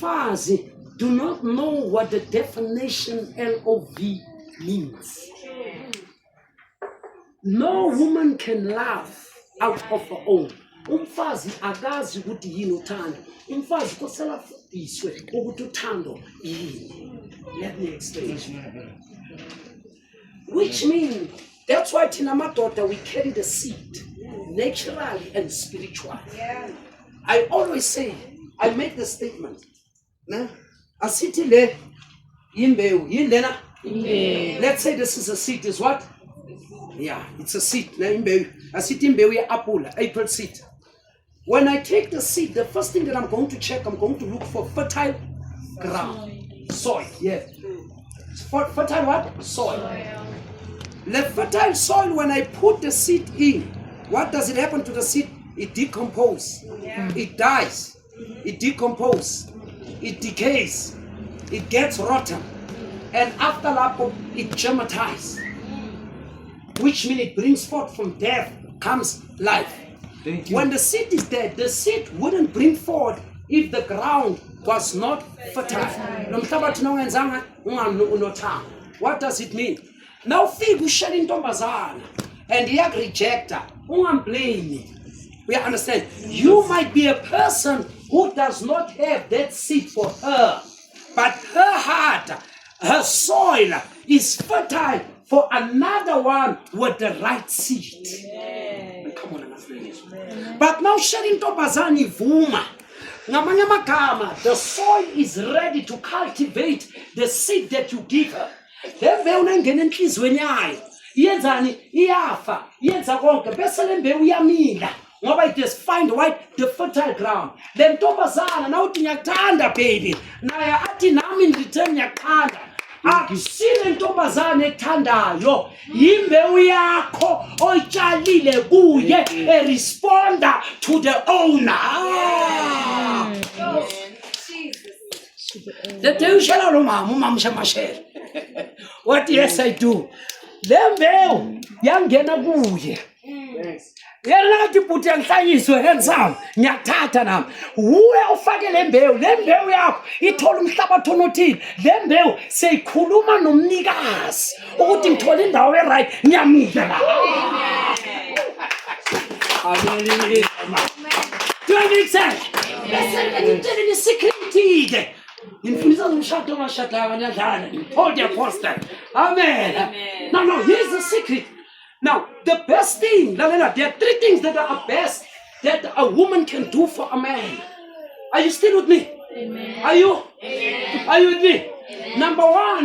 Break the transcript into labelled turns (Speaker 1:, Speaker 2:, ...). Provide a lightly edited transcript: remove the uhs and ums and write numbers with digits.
Speaker 1: Fazi do not know what the definition LOV means. No woman can love out of her own. Umfazi akazi ukuthi yini uthando. Umfazi kosela fundiswe ukuthi uthando yini. Let me explain. Which means that's why thina madoda we carry the seed naturally and spiritually. Yeah. I always say, I make the statement. Asithi le imbewu yindena. Let's say this is a seed. Is what? Yeah, it's a seed. Asithi imbewu ya apple, apple seed. When I take the seed, the first thing that I'm going to check, I'm going to look for fertile ground, soil. Yeah. Fertile what? Soil. The fertile soil. When I put the seed in, what does it happen to the seed? It decomposes. Yeah. It dies. It decomposes. It decays. It gets rotten. And after that, it germatizes. Which means it brings forth from death comes life. Thank you. When the seed is dead, the seed wouldn't bring forth if the ground was not fertile. What does it mean? Now fig we share in tombazana and he reject her. We understand. You might be a person who does not have that seed for her, but her heart, her soil is fertile for another one with the right seed. Yeah. Come on, but now sharing tobazani vuma. The soil is ready to cultivate the seed that you give her. Ngoba it is find white the fertile ground. Then ntombazana na uthi ngiyathanda baby. Naye athi nami return ngiyathanda. Akusile ntombazana ethandayo. Imbewu yakho oyitshalile kuye responda to the owner. The day shall lo mama shamashela. What yes I do. Lembewu yangena kuye. Yena ngathi puthi angihlanyiswe handsome ngiyathatha nami uwe ufake lembewu yakho ithola umhlabathi onothile lembewu seyikhuluma nomnikazi ukuthi ngithola indawo eright ngiyamuka la. Amen. Do you understand? Bese ngitshela security ke ngifundisa umshado mashada ngiyadlala hold the apostle. Amen. No, here's the secret. Now, the best thing, there are 3 things that are best that a woman can do for a man. Are you still with me? Amen. Are you? Amen. Are you with me? Amen. Number 1.